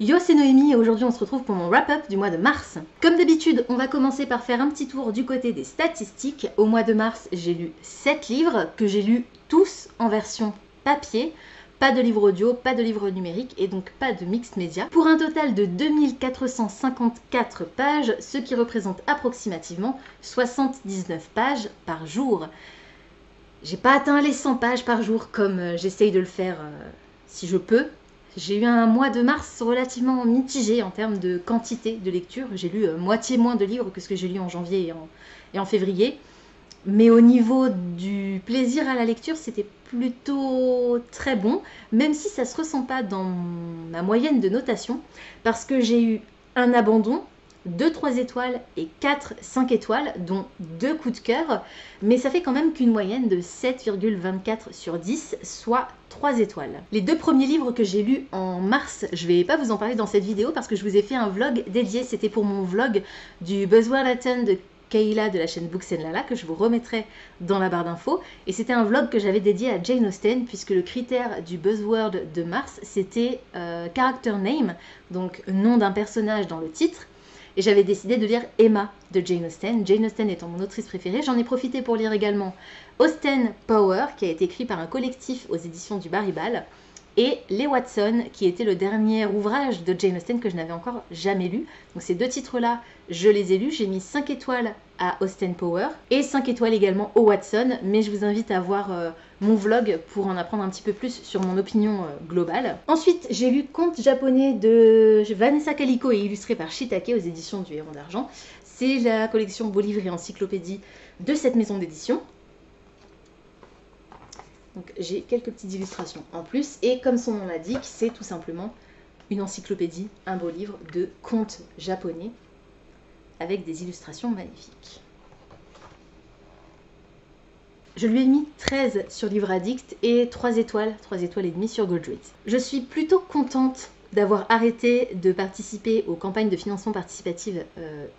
Yo, c'est Noémie et aujourd'hui on se retrouve pour mon wrap-up du mois de mars. Comme d'habitude, on va commencer par faire un petit tour du côté des statistiques. Au mois de mars, j'ai lu 7 livres que j'ai lus tous en version papier. Pas de livre audio, pas de livre numérique et donc pas de mixed média. Pour un total de 2454 pages, ce qui représente approximativement 79 pages par jour. J'ai pas atteint les 100 pages par jour comme j'essaye de le faire si je peux. J'ai eu un mois de mars relativement mitigé en termes de quantité de lecture. J'ai lu moitié moins de livres que ce que j'ai lu en janvier et en février. Mais au niveau du plaisir à la lecture, c'était plutôt très bon, même si ça ne se ressent pas dans ma moyenne de notation, parce que j'ai eu un abandon, 2 3 étoiles et 4 5 étoiles, dont 2 coups de cœur, mais ça fait quand même qu'une moyenne de 7,24 sur 10, soit 3 étoiles. Les 2 premiers livres que j'ai lus en mars, je vais pas vous en parler dans cette vidéo parce que je vous ai fait un vlog dédié, c'était pour mon vlog du Buzzword Latin de Kayla de la chaîne Books & Lala que je vous remettrai dans la barre d'infos, et c'était un vlog que j'avais dédié à Jane Austen puisque le critère du buzzword de mars c'était character name, donc nom d'un personnage dans le titre, et j'avais décidé de lire Emma de Jane Austen, Jane Austen étant mon autrice préférée. J'en ai profité pour lire également Austen Power qui a été écrit par un collectif aux éditions du Baribal, et Les Watson, qui était le dernier ouvrage de Jane Austen que je n'avais encore jamais lu. Donc ces 2 titres-là, je les ai lus. J'ai mis 5 étoiles à Austen Power et 5 étoiles également au Watson. Mais je vous invite à voir mon vlog pour en apprendre un petit peu plus sur mon opinion globale. Ensuite, j'ai lu Contes japonais de Vanessa Calico et illustré par Shiitake aux éditions du Héron d'Argent. C'est la collection Beaux livres et encyclopédie de cette maison d'édition. Donc j'ai quelques petites illustrations en plus, et comme son nom l'indique, c'est tout simplement une encyclopédie, un beau livre de contes japonais avec des illustrations magnifiques. Je lui ai mis 13 sur Livre Addict et 3 étoiles et demie sur Goodreads. Je suis plutôt contente d'avoir arrêté de participer aux campagnes de financement participatif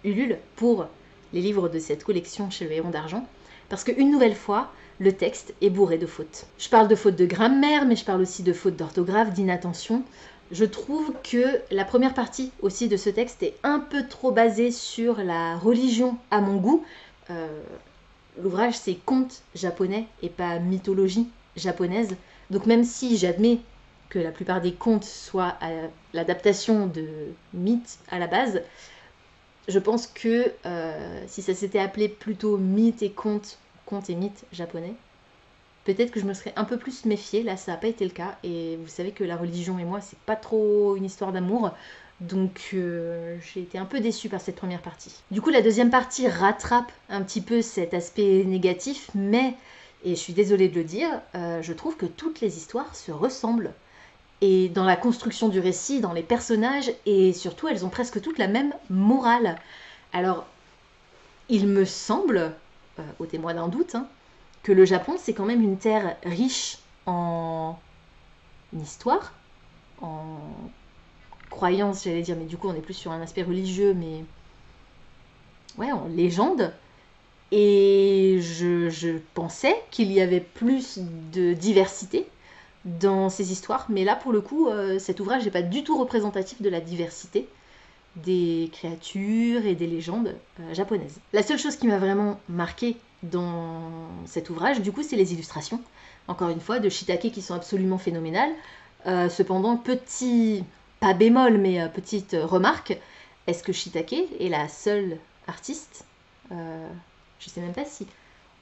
Ulule pour les livres de cette collection chez le Héron d'Argent, parce qu'une nouvelle fois, le texte est bourré de fautes. Je parle de fautes de grammaire, mais je parle aussi de fautes d'orthographe, d'inattention. Je trouve que la première partie aussi de ce texte est un peu trop basée sur la religion à mon goût. L'ouvrage c'est contes japonais et pas mythologie japonaise. Donc même si j'admets que la plupart des contes soient l'adaptation de mythes à la base, je pense que si ça s'était appelé plutôt mythes et contes et mythes japonais, peut-être que je me serais un peu plus méfiée. Là ça n'a pas été le cas, et vous savez que la religion et moi c'est pas trop une histoire d'amour, donc j'ai été un peu déçue par cette première partie. Du coup la deuxième partie rattrape un petit peu cet aspect négatif, mais, et je suis désolée de le dire, je trouve que toutes les histoires se ressemblent, et dans la construction du récit, dans les personnages, et surtout elles ont presque toutes la même morale. Alors il me semble, au témoin d'un doute, que le Japon c'est quand même une terre riche en histoire, en croyances j'allais dire, mais du coup on est plus sur un aspect religieux, mais ouais, en légende, et je pensais qu'il y avait plus de diversité dans ces histoires, mais là pour le coup cet ouvrage n'est pas du tout représentatif de la diversité des créatures et des légendes japonaises. La seule chose qui m'a vraiment marquée dans cet ouvrage, du coup, c'est les illustrations, encore une fois, de Shiitake qui sont absolument phénoménales. Cependant, petit, pas bémol, mais petite remarque, est-ce que Shiitake est la seule artiste je sais même pas si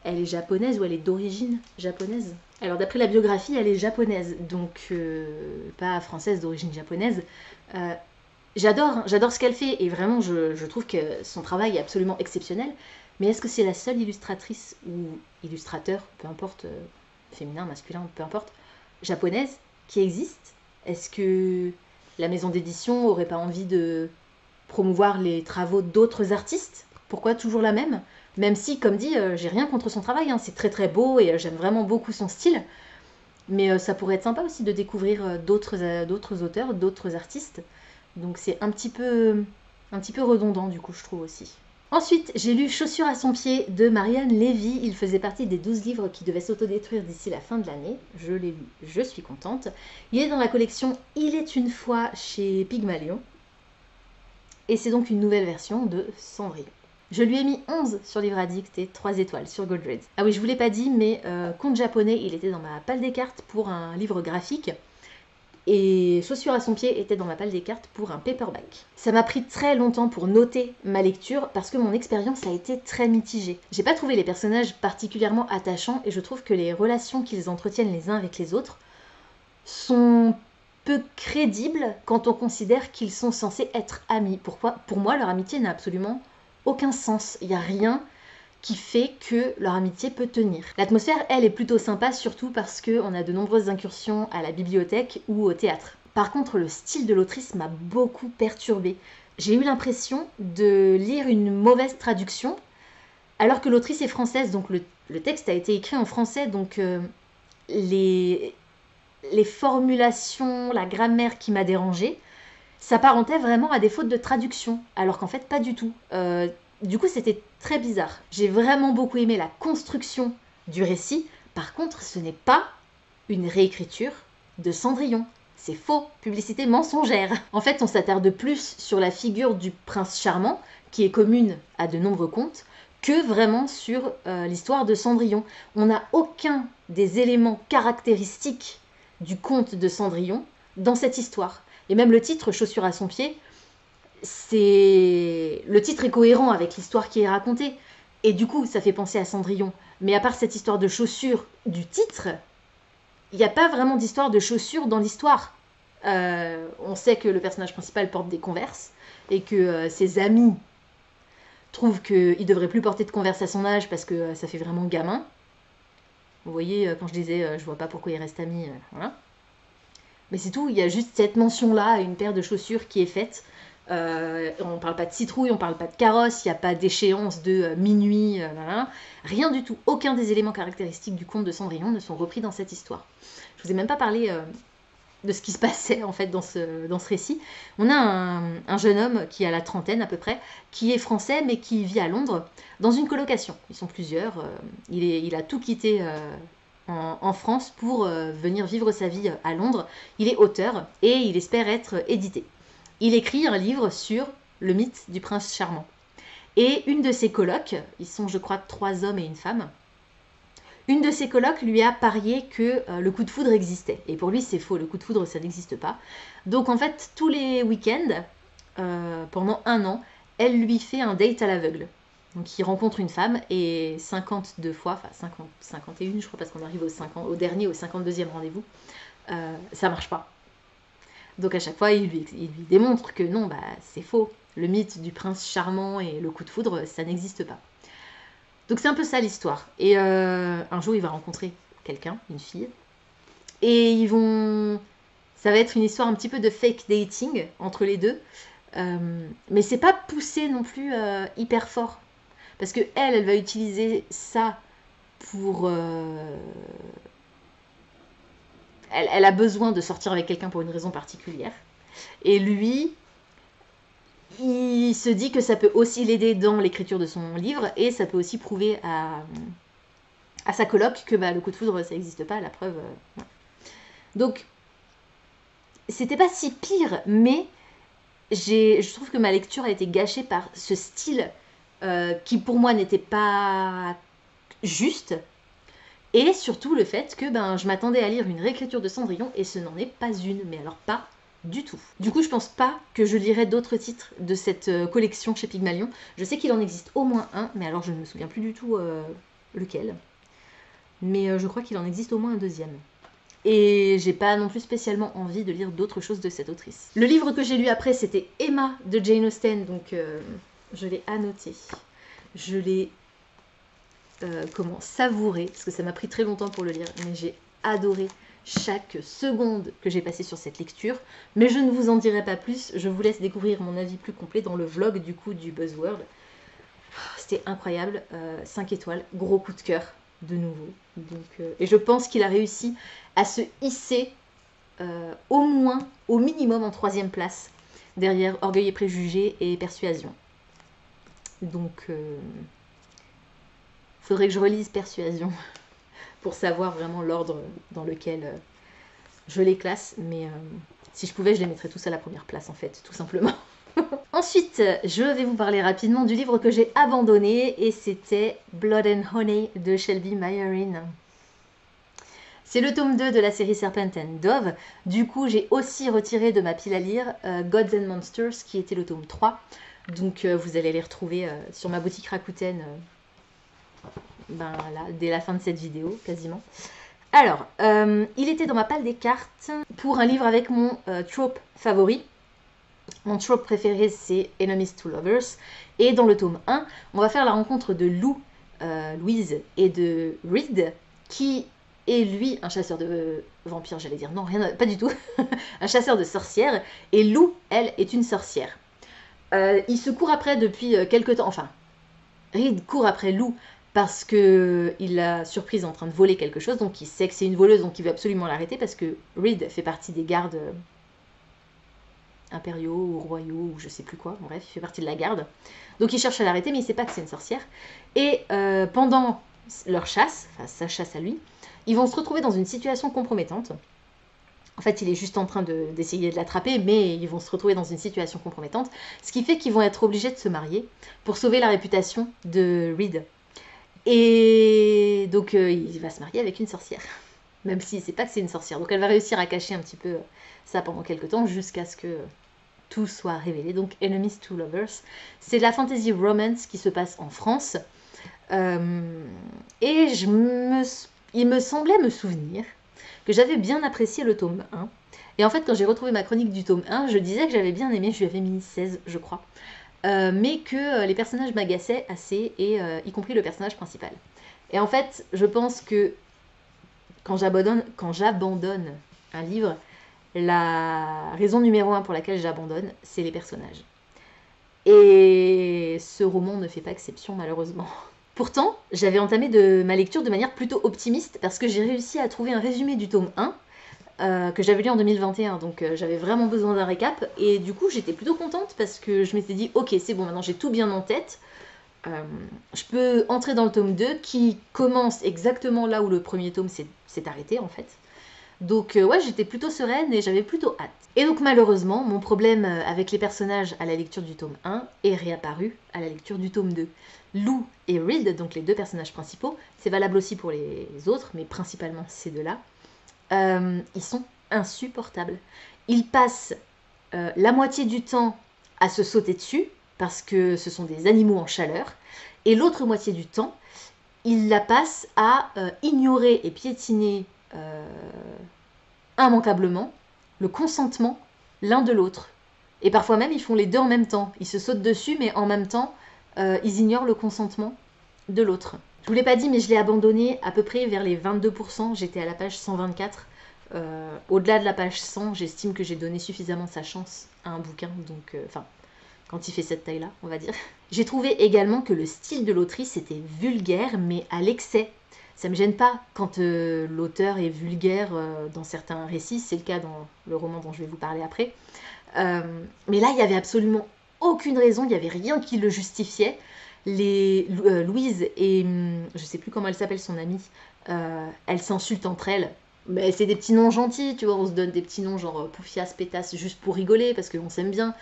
elle est japonaise ou elle est d'origine japonaise. Alors d'après la biographie, elle est japonaise, donc pas française d'origine japonaise. J'adore ce qu'elle fait, et vraiment je trouve que son travail est absolument exceptionnel, mais est-ce que c'est la seule illustratrice ou illustrateur, peu importe, féminin, masculin, peu importe, japonaise qui existe? Est-ce que la maison d'édition aurait pas envie de promouvoir les travaux d'autres artistes? Pourquoi toujours la même? Même si, comme dit, j'ai rien contre son travail, c'est très très beau et j'aime vraiment beaucoup son style, mais ça pourrait être sympa aussi de découvrir d'autres auteurs, d'autres artistes. Donc c'est un petit peu redondant du coup, je trouve aussi. Ensuite, j'ai lu Chaussures à son pied de Marianne Lévy. Il faisait partie des 12 livres qui devaient s'autodétruire d'ici la fin de l'année. Je l'ai lu, je suis contente. Il est dans la collection Il est une fois chez Pygmalion. Et c'est donc une nouvelle version de Cendrillon. Je lui ai mis 11 sur Livre Addict et 3 étoiles sur Goodreads. Ah oui, je vous l'ai pas dit, mais conte japonais, il était dans ma palle des cartes pour un livre graphique. Et Chaussures à son pied était dans ma palle des cartes pour un paperback. Ça m'a pris très longtemps pour noter ma lecture parce que mon expérience a été très mitigée. J'ai pas trouvé les personnages particulièrement attachants et je trouve que les relations qu'ils entretiennent les uns avec les autres sont peu crédibles quand on considère qu'ils sont censés être amis. Pourquoi ? Pour moi, leur amitié n'a absolument aucun sens. Il n'y a rien qui fait que leur amitié peut tenir. L'atmosphère, elle, est plutôt sympa, surtout parce qu'on a de nombreuses incursions à la bibliothèque ou au théâtre. Par contre, le style de l'autrice m'a beaucoup perturbée. J'ai eu l'impression de lire une mauvaise traduction, alors que l'autrice est française, donc le texte a été écrit en français, donc les formulations, la grammaire qui m'a dérangée, s'apparentait vraiment à des fautes de traduction, alors qu'en fait, pas du tout. Du coup, c'était très bizarre. J'ai vraiment beaucoup aimé la construction du récit. Par contre, ce n'est pas une réécriture de Cendrillon. C'est faux, publicité mensongère. En fait, on s'attarde plus sur la figure du prince charmant, qui est commune à de nombreux contes, que vraiment sur l'histoire de Cendrillon. On n'a aucun des éléments caractéristiques du conte de Cendrillon dans cette histoire. Et même le titre, Chaussures à son pied, le titre est cohérent avec l'histoire qui est racontée. Et du coup, ça fait penser à Cendrillon. Mais à part cette histoire de chaussures du titre, il n'y a pas vraiment d'histoire de chaussures dans l'histoire. On sait que le personnage principal porte des Converse et que ses amis trouvent qu'il ne devrait plus porter de Converse à son âge parce que ça fait vraiment gamin. Vous voyez, quand je disais je vois pas pourquoi ils restent amis, voilà. Mais c'est tout, il y a juste cette mention-là, une paire de chaussures qui est faite. On ne parle pas de citrouille, on ne parle pas de carrosse, il n'y a pas d'échéance de minuit, rien du tout. Aucun des éléments caractéristiques du conte de Cendrillon ne sont repris dans cette histoire. Je vous ai même pas parlé de ce qui se passait en fait dans ce récit. On a un jeune homme qui a la trentaine à peu près, qui est français mais qui vit à Londres dans une colocation. Ils sont plusieurs, il a tout quitté en France pour venir vivre sa vie à Londres. Il est auteur et il espère être édité. Il écrit un livre sur le mythe du prince charmant. Et une de ses colocs, ils sont je crois 3 hommes et une femme, une de ses colocs lui a parié que le coup de foudre existait. Et pour lui c'est faux, le coup de foudre ça n'existe pas. Donc en fait tous les week-ends, pendant 1 an, elle lui fait un date à l'aveugle. Donc il rencontre une femme et 52 fois, enfin 51 je crois parce qu'on arrive au dernier, au 52e rendez-vous, ça marche pas. Donc à chaque fois, il lui démontre que non, c'est faux. Le mythe du prince charmant et le coup de foudre, ça n'existe pas. Donc c'est un peu ça l'histoire. Et un jour, il va rencontrer quelqu'un, une fille. Et ça va être une histoire un petit peu de fake dating entre les deux. Mais c'est pas poussé non plus hyper fort. Parce que elle va utiliser ça pour... Elle a besoin de sortir avec quelqu'un pour une raison particulière. Et lui, il se dit que ça peut aussi l'aider dans l'écriture de son livre et ça peut aussi prouver à sa coloc que le coup de foudre, ça n'existe pas, la preuve. Ouais. Donc, c'était pas si pire, mais je trouve que ma lecture a été gâchée par ce style qui, pour moi, n'était pas juste. Et surtout le fait que je m'attendais à lire une réécriture de Cendrillon et ce n'en est pas une, mais alors pas du tout. Du coup, je pense pas que je lirai d'autres titres de cette collection chez Pygmalion. Je sais qu'il en existe au moins un, mais alors je ne me souviens plus du tout lequel. Mais je crois qu'il en existe au moins un deuxième. Et j'ai pas non plus spécialement envie de lire d'autres choses de cette autrice. Le livre que j'ai lu après, c'était Emma de Jane Austen, donc je l'ai annoté. Je l'ai savourer, parce que ça m'a pris très longtemps pour le lire, mais j'ai adoré chaque seconde que j'ai passée sur cette lecture. Mais je ne vous en dirai pas plus, je vous laisse découvrir mon avis plus complet dans le vlog du coup du Buzzworld. C'était incroyable, 5 étoiles, gros coup de cœur de nouveau. Donc, et je pense qu'il a réussi à se hisser au moins, au minimum en 3e place, derrière Orgueil et Préjugés et Persuasion. Donc, faudrait que je relise Persuasion pour savoir vraiment l'ordre dans lequel je les classe. Mais si je pouvais, je les mettrais tous à la première place, en fait, tout simplement. Ensuite, je vais vous parler rapidement du livre que j'ai abandonné, et c'était Blood and Honey de Shelby Mayerin. C'est le tome 2 de la série Serpent and Dove. Du coup, j'ai aussi retiré de ma pile à lire Gods and Monsters, qui était le tome 3. Donc, vous allez les retrouver sur ma boutique Rakuten là, dès la fin de cette vidéo, quasiment. Alors, il était dans ma palle des cartes pour un livre avec mon trope favori. Mon trope préféré, c'est Enemies to Lovers. Et dans le tome 1, on va faire la rencontre de Lou, Louise et de Reed, qui est lui un chasseur de vampires, j'allais dire. Non, rien, pas du tout. Un chasseur de sorcières. Et Lou, elle, est une sorcière. Il se court après depuis quelques temps. Enfin, Reed court après Lou parce qu'il l'a surprise en train de voler quelque chose. Donc il sait que c'est une voleuse, donc il veut absolument l'arrêter parce que Reed fait partie des gardes impériaux ou royaux ou je sais plus quoi. Bref, il fait partie de la garde. Donc il cherche à l'arrêter, mais il sait pas que c'est une sorcière. Et pendant leur chasse, enfin sa chasse à lui, ils vont se retrouver dans une situation compromettante. En fait, il est juste en train d'essayer de l'attraper, mais ils vont se retrouver dans une situation compromettante, ce qui fait qu'ils vont être obligés de se marier pour sauver la réputation de Reed. Et donc, il va se marier avec une sorcière, même s'il ne sait pas que c'est une sorcière. Donc, elle va réussir à cacher un petit peu ça pendant quelques temps, jusqu'à ce que tout soit révélé. Donc, Enemies to Lovers, c'est de la fantasy romance qui se passe en France. Et il me semblait me souvenir que j'avais bien apprécié le tome 1. Et en fait, quand j'ai retrouvé ma chronique du tome 1, je disais que j'avais bien aimé, je lui avais mis 16, je crois. Mais que les personnages m'agaçaient assez, et y compris le personnage principal. Et en fait, je pense que quand j'abandonne un livre, la raison numéro 1 pour laquelle j'abandonne, c'est les personnages. Et ce roman ne fait pas exception, malheureusement. Pourtant, j'avais entamé ma lecture de manière plutôt optimiste parce que j'ai réussi à trouver un résumé du tome 1 que j'avais lu en 2021, donc j'avais vraiment besoin d'un récap, et du coup j'étais plutôt contente parce que je m'étais dit ok, c'est bon, maintenant j'ai tout bien en tête, je peux entrer dans le tome 2 qui commence exactement là où le premier tome s'est arrêté en fait. Donc ouais, j'étais plutôt sereine et j'avais plutôt hâte. Et donc malheureusement, mon problème avec les personnages à la lecture du tome 1 est réapparu à la lecture du tome 2. Lou et Reed, donc les deux personnages principaux, c'est valable aussi pour les autres, mais principalement ces deux-là, ils sont insupportables. Ils passent la moitié du temps à se sauter dessus, parce que ce sont des animaux en chaleur, et l'autre moitié du temps, ils la passent à ignorer et piétiner immanquablement le consentement l'un de l'autre. Et parfois même, ils font les deux en même temps. Ils se sautent dessus, mais en même temps, ils ignorent le consentement de l'autre. Je vous l'ai pas dit, mais je l'ai abandonné à peu près vers les 22%. J'étais à la page 124. Au-delà de la page 100, j'estime que j'ai donné suffisamment sa chance à un bouquin. Donc, quand il fait cette taille-là, on va dire. J'ai trouvé également que le style de l'autrice était vulgaire, mais à l'excès. Ça me gêne pas quand l'auteur est vulgaire dans certains récits. C'est le cas dans le roman dont je vais vous parler après. Mais là, il n'y avait absolument aucune raison. Il n'y avait rien qui le justifiait. Louise et je sais plus comment elle s'appelle, son amie, elles s'insultent entre elles. Mais c'est des petits noms gentils, tu vois. On se donne des petits noms genre Poufias, Pétasse, juste pour rigoler parce qu'on s'aime bien.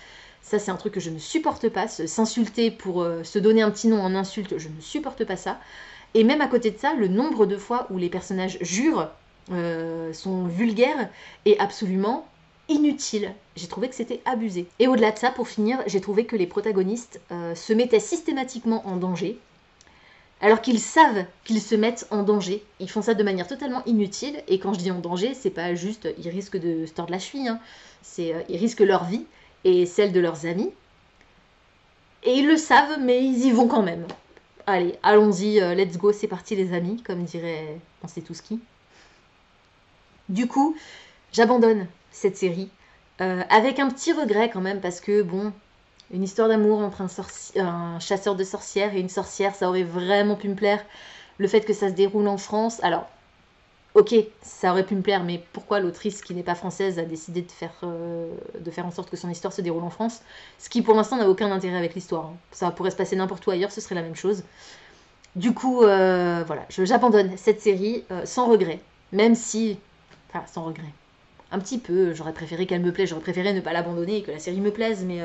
Ça, c'est un truc que je ne supporte pas. S'insulter pour se donner un petit nom en insulte, je ne supporte pas ça. Et même à côté de ça, le nombre de fois où les personnages jurent sont vulgaires est absolument inutile. J'ai trouvé que c'était abusé. Et au-delà de ça, pour finir, j'ai trouvé que les protagonistes se mettaient systématiquement en danger, alors qu'ils savent qu'ils se mettent en danger. Ils font ça de manière totalement inutile, et quand je dis en danger, c'est pas juste ils risquent de se tordre la cheville, hein. Ils risquent leur vie et celle de leurs amis. Et ils le savent, mais ils y vont quand même. Allez, allons-y, let's go, c'est parti les amis, comme dirait on sait tous qui. Du coup, j'abandonne cette série, avec un petit regret quand même, parce que bon, une histoire d'amour entre un chasseur de sorcières et une sorcière, ça aurait vraiment pu me plaire. Le fait que ça se déroule en France, alors, Ok, ça aurait pu me plaire, mais pourquoi l'autrice qui n'est pas française a décidé de faire en sorte que son histoire se déroule en France? Ce qui pour l'instant n'a aucun intérêt avec l'histoire, hein. Ça pourrait se passer n'importe où ailleurs, ce serait la même chose. Du coup, voilà, j'abandonne cette série sans regret, même si... Enfin, sans regret. Un petit peu, j'aurais préféré qu'elle me plaise, j'aurais préféré ne pas l'abandonner et que la série me plaise, mais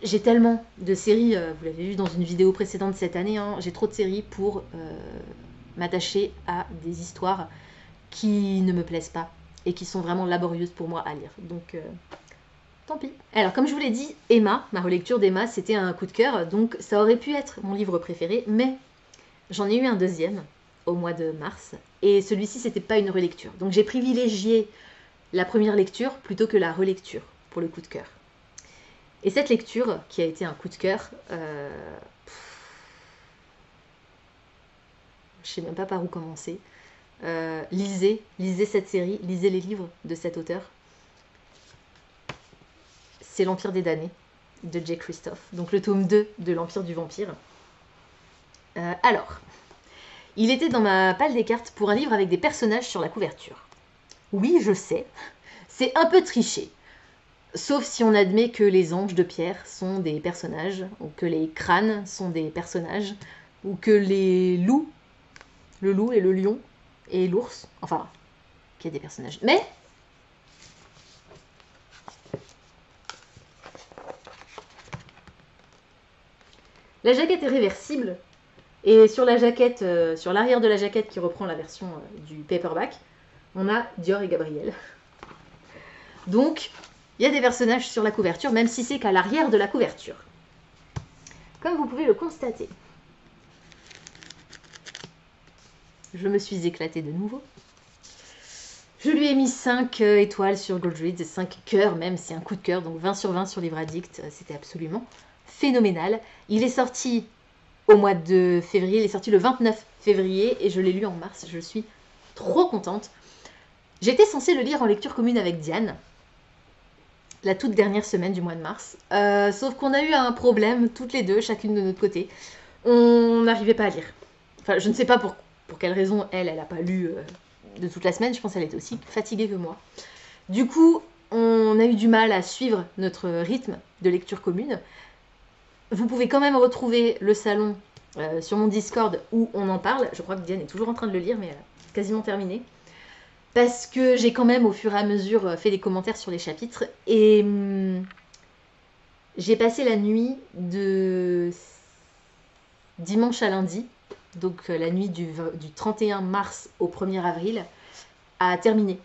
j'ai tellement de séries, vous l'avez vu dans une vidéo précédente cette année, hein, j'ai trop de séries pour m'attacher à des histoires qui ne me plaisent pas et qui sont vraiment laborieuses pour moi à lire. Donc, tant pis. Alors, comme je vous l'ai dit, Emma, ma relecture d'Emma, c'était un coup de cœur, donc ça aurait pu être mon livre préféré, mais j'en ai eu un deuxième au mois de mars, et celui-ci, c'était pas une relecture. Donc, j'ai privilégié la première lecture plutôt que la relecture pour le coup de cœur. Et cette lecture, qui a été un coup de cœur, je sais même pas par où commencer. Lisez cette série, lisez les livres de cet auteur. C'est l'Empire des damnés de Jay Kristoff, donc le tome 2 de l'Empire du vampire. Alors, il était dans ma palle des cartes pour un livre avec des personnages sur la couverture. Oui, je sais, c'est un peu triché. Sauf si on admet que les anges de pierre sont des personnages, ou que les crânes sont des personnages, ou que les loups, le loup et le lion et l'ours, enfin, qu'il y a des personnages. Mais la jaquette est réversible, et sur la jaquette, sur l'arrière de la jaquette qui reprend la version du paperback, on a Dior et Gabriel. Donc, il y a des personnages sur la couverture, même si c'est qu'à l'arrière de la couverture. Comme vous pouvez le constater. Je me suis éclatée de nouveau. Je lui ai mis 5 étoiles sur Goodreads, 5 cœurs même, c'est un coup de cœur, donc 20 sur 20 sur Livre Addict, c'était absolument phénoménal. Il est sorti au mois de février, il est sorti le 29 février et je l'ai lu en mars, je suis trop contente. J'étais censée le lire en lecture commune avec Diane, la toute dernière semaine du mois de mars. Sauf qu'on a eu un problème, toutes les deux, chacune de notre côté. On n'arrivait pas à lire. Enfin, je ne sais pas pour quelle raison elle n'a pas lu de toute la semaine. Je pense qu'elle était aussi fatiguée que moi. Du coup, on a eu du mal à suivre notre rythme de lecture commune. Vous pouvez quand même retrouver le salon sur mon Discord où on en parle. Je crois que Diane est toujours en train de le lire, mais elle a quasiment terminé. Parce que j'ai quand même au fur et à mesure fait des commentaires sur les chapitres. Et j'ai passé la nuit de dimanche à lundi, donc la nuit du 31 mars au 1er avril, à terminer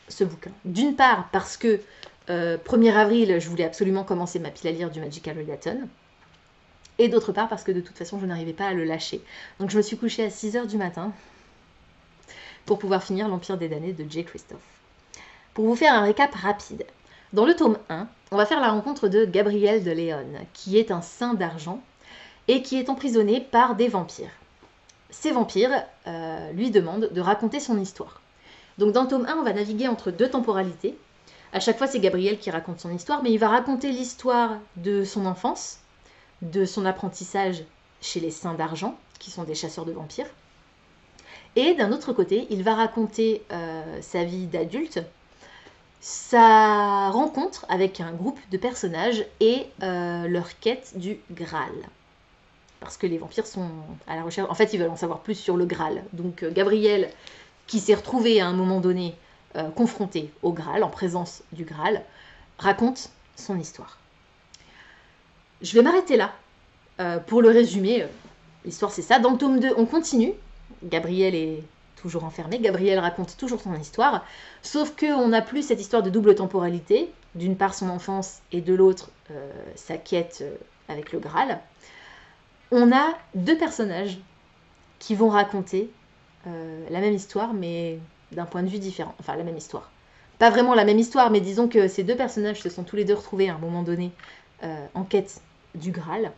ce bouquin. D'une part parce que 1er avril, je voulais absolument commencer ma pile à lire du Magical Readathon. Et d'autre part parce que de toute façon, je n'arrivais pas à le lâcher. Donc je me suis couchée à 6h du matin pour pouvoir finir l'Empire des damnés de Jay Kristoff. Pour vous faire un récap rapide, dans le tome 1, on va faire la rencontre de Gabriel de Leon, qui est un saint d'argent et qui est emprisonné par des vampires. Ces vampires lui demandent de raconter son histoire. Donc dans le tome 1, on va naviguer entre deux temporalités. À chaque fois, c'est Gabriel qui raconte son histoire, mais il va raconter l'histoire de son enfance, de son apprentissage chez les saints d'argent, qui sont des chasseurs de vampires. Et d'un autre côté, il va raconter sa vie d'adulte, sa rencontre avec un groupe de personnages et leur quête du Graal. Parce que les vampires sont à la recherche... En fait, ils veulent en savoir plus sur le Graal. Donc Gabriel, qui s'est retrouvé à un moment donné confronté au Graal, en présence du Graal, raconte son histoire. Je vais m'arrêter là pour le résumé. L'histoire, c'est ça. Dans le tome 2, on continue. Gabriel est toujours enfermé. Gabriel raconte toujours son histoire. Sauf qu'on n'a plus cette histoire de double temporalité. D'une part, son enfance et de l'autre, sa quête avec le Graal. On a deux personnages qui vont raconter la même histoire, mais d'un point de vue différent. Enfin, la même histoire. Pas vraiment la même histoire, mais disons que ces deux personnages se sont tous les deux retrouvés à un moment donné en quête du Graal.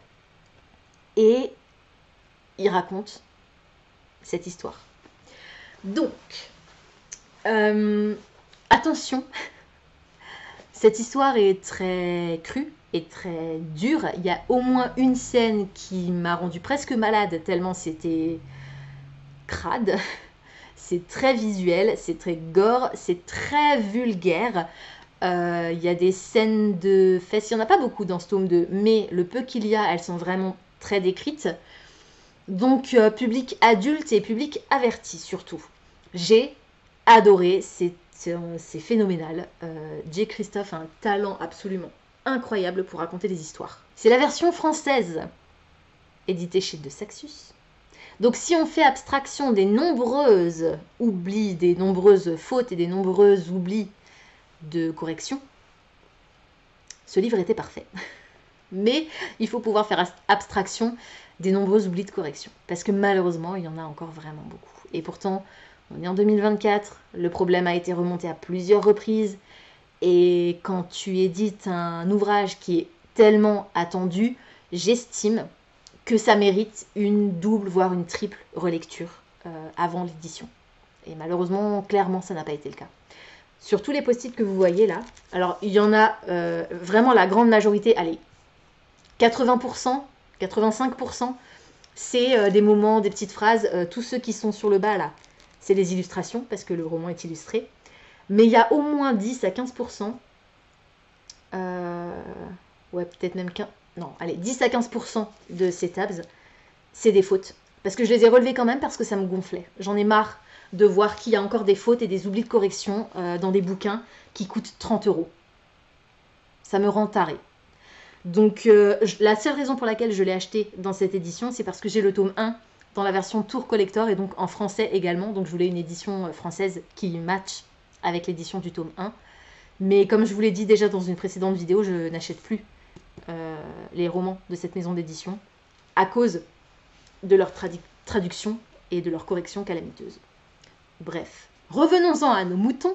Et ils racontent cette histoire. Donc, attention, cette histoire est très crue et très dure. Il y a au moins une scène qui m'a rendue presque malade, tellement c'était crade. C'est très visuel, c'est très gore, c'est très vulgaire. Il y a des scènes de fesses, il n'y en a pas beaucoup dans ce tome 2, mais le peu qu'il y a, elles sont vraiment très décrites. Donc public adulte et public averti surtout. J'ai adoré, c'est phénoménal. J. Christophe a un talent absolument incroyable pour raconter des histoires. C'est la version française, éditée chez De Saxus. Donc si on fait abstraction des nombreuses oublis, des nombreuses fautes et des nombreux oublis de correction, ce livre était parfait. Mais il faut pouvoir faire abstraction des nombreux oublis de correction. Parce que malheureusement, il y en a encore vraiment beaucoup. Et pourtant, on est en 2024, le problème a été remonté à plusieurs reprises. Et quand tu édites un ouvrage qui est tellement attendu, j'estime que ça mérite une double, voire une triple relecture avant l'édition. Et malheureusement, clairement, ça n'a pas été le cas. Sur tous les post-it que vous voyez là, alors il y en a vraiment la grande majorité, allez, 80%, 85%, c'est des moments, des petites phrases. Tous ceux qui sont sur le bas là, c'est les illustrations, parce que le roman est illustré. Mais il y a au moins 10 à 15%, ouais, peut-être même 15, non, allez, 10 à 15% de ces tabs, c'est des fautes. Parce que je les ai relevés quand même parce que ça me gonflait. J'en ai marre de voir qu'il y a encore des fautes et des oublis de correction dans des bouquins qui coûtent 30 €. Ça me rend taré. Donc la seule raison pour laquelle je l'ai acheté dans cette édition, c'est parce que j'ai le tome 1 dans la version Tour Collector et donc en français également. Donc je voulais une édition française qui match avec l'édition du tome 1. Mais comme je vous l'ai dit déjà dans une précédente vidéo, je n'achète plus les romans de cette maison d'édition à cause de leur traduction et de leur correction calamiteuse. Bref, revenons-en à nos moutons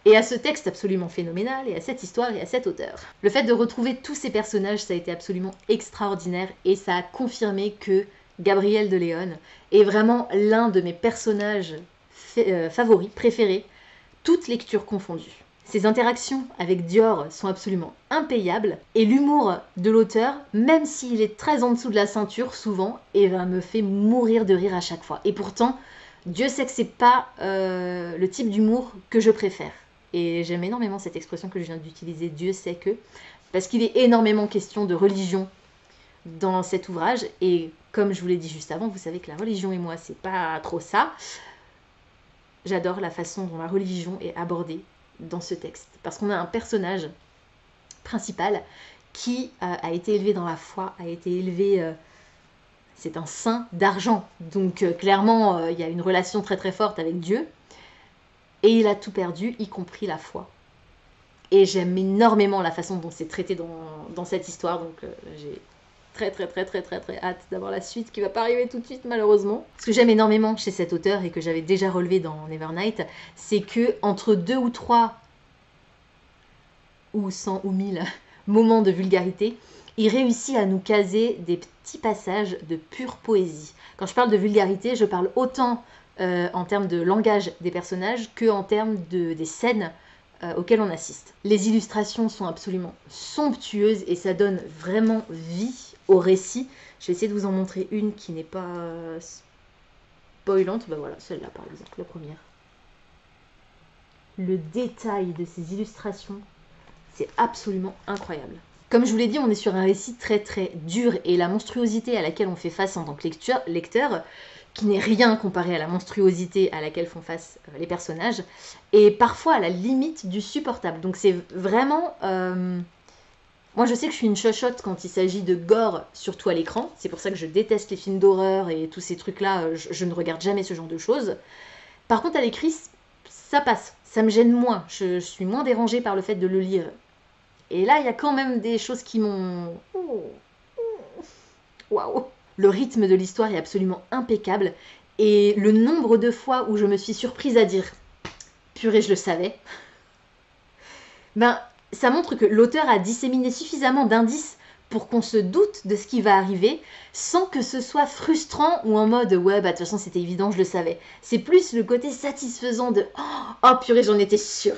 et à ce texte absolument phénoménal et à cette histoire et à cet auteur. Le fait de retrouver tous ces personnages, ça a été absolument extraordinaire et ça a confirmé que Gabriel de León est vraiment l'un de mes personnages favoris, préférés, toutes lectures confondues. Ses interactions avec Dior sont absolument impayables et l'humour de l'auteur, même s'il est très en dessous de la ceinture souvent, me fait mourir de rire à chaque fois. Et pourtant, Dieu sait que c'est pas le type d'humour que je préfère. Et j'aime énormément cette expression que je viens d'utiliser, Dieu sait que, parce qu'il est énormément question de religion dans cet ouvrage. Et comme je vous l'ai dit juste avant, vous savez que la religion et moi, c'est pas trop ça. J'adore la façon dont la religion est abordée dans ce texte. Parce qu'on a un personnage principal qui a été élevé dans la foi, a été élevé... c'est un saint d'argent. Donc clairement, il y a une relation très très forte avec Dieu. Et il a tout perdu, y compris la foi. Et j'aime énormément la façon dont c'est traité dans cette histoire. Donc j'ai très hâte d'avoir la suite qui va pas arriver tout de suite malheureusement. Ce que j'aime énormément chez cet auteur et que j'avais déjà relevé dans Nevernight, c'est que entre 2 ou 3 ou 100 ou 1000 moments de vulgarité, il réussit à nous caser des petits passages de pure poésie. Quand je parle de vulgarité, je parle autant en termes de langage des personnages que en termes des scènes auxquelles on assiste. Les illustrations sont absolument somptueuses et ça donne vraiment vie au récit. Je vais essayer de vous en montrer une qui n'est pas spoilante. Ben voilà, celle-là par exemple, la première. Le détail de ces illustrations, c'est absolument incroyable. Comme je vous l'ai dit, on est sur un récit très très dur et la monstruosité à laquelle on fait face en tant que lecteur, qui n'est rien comparé à la monstruosité à laquelle font face les personnages, est parfois à la limite du supportable. Donc c'est vraiment... Moi je sais que je suis une chochotte quand il s'agit de gore, surtout à l'écran. C'est pour ça que je déteste les films d'horreur et tous ces trucs-là, je ne regarde jamais ce genre de choses. Par contre à l'écrit, ça passe, ça me gêne moins. Je suis moins dérangée par le fait de le lire. Et là, il y a quand même des choses qui m'ont... Waouh! Le rythme de l'histoire est absolument impeccable. Et le nombre de fois où je me suis surprise à dire « Purée, je le savais », ben, ça montre que l'auteur a disséminé suffisamment d'indices pour qu'on se doute de ce qui va arriver, sans que ce soit frustrant ou en mode « Ouais, bah de toute façon, c'était évident, je le savais ». C'est plus le côté satisfaisant de « Oh, purée, j'en étais sûre ».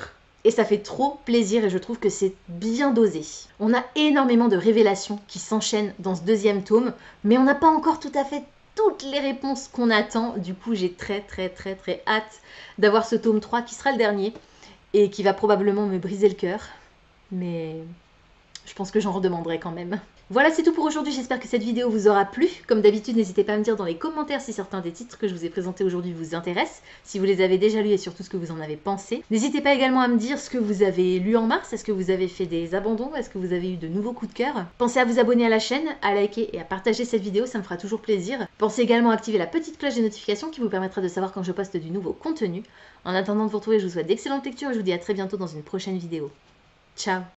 Et ça fait trop plaisir et je trouve que c'est bien dosé. On a énormément de révélations qui s'enchaînent dans ce deuxième tome, mais on n'a pas encore tout à fait tout toutes les réponses qu'on attend. Du coup, j'ai très hâte d'avoir ce tome 3 qui sera le dernier et qui va probablement me briser le cœur. Mais je pense que j'en redemanderai quand même. Voilà, c'est tout pour aujourd'hui. J'espère que cette vidéo vous aura plu. Comme d'habitude, n'hésitez pas à me dire dans les commentaires si certains des titres que je vous ai présentés aujourd'hui vous intéressent, si vous les avez déjà lus et surtout ce que vous en avez pensé. N'hésitez pas également à me dire ce que vous avez lu en mars. Est-ce que vous avez fait des abandons? Est-ce que vous avez eu de nouveaux coups de cœur? Pensez à vous abonner à la chaîne, à liker et à partager cette vidéo, ça me fera toujours plaisir. Pensez également à activer la petite cloche des notifications qui vous permettra de savoir quand je poste du nouveau contenu. En attendant de vous retrouver, je vous souhaite d'excellentes lectures et je vous dis à très bientôt dans une prochaine vidéo. Ciao!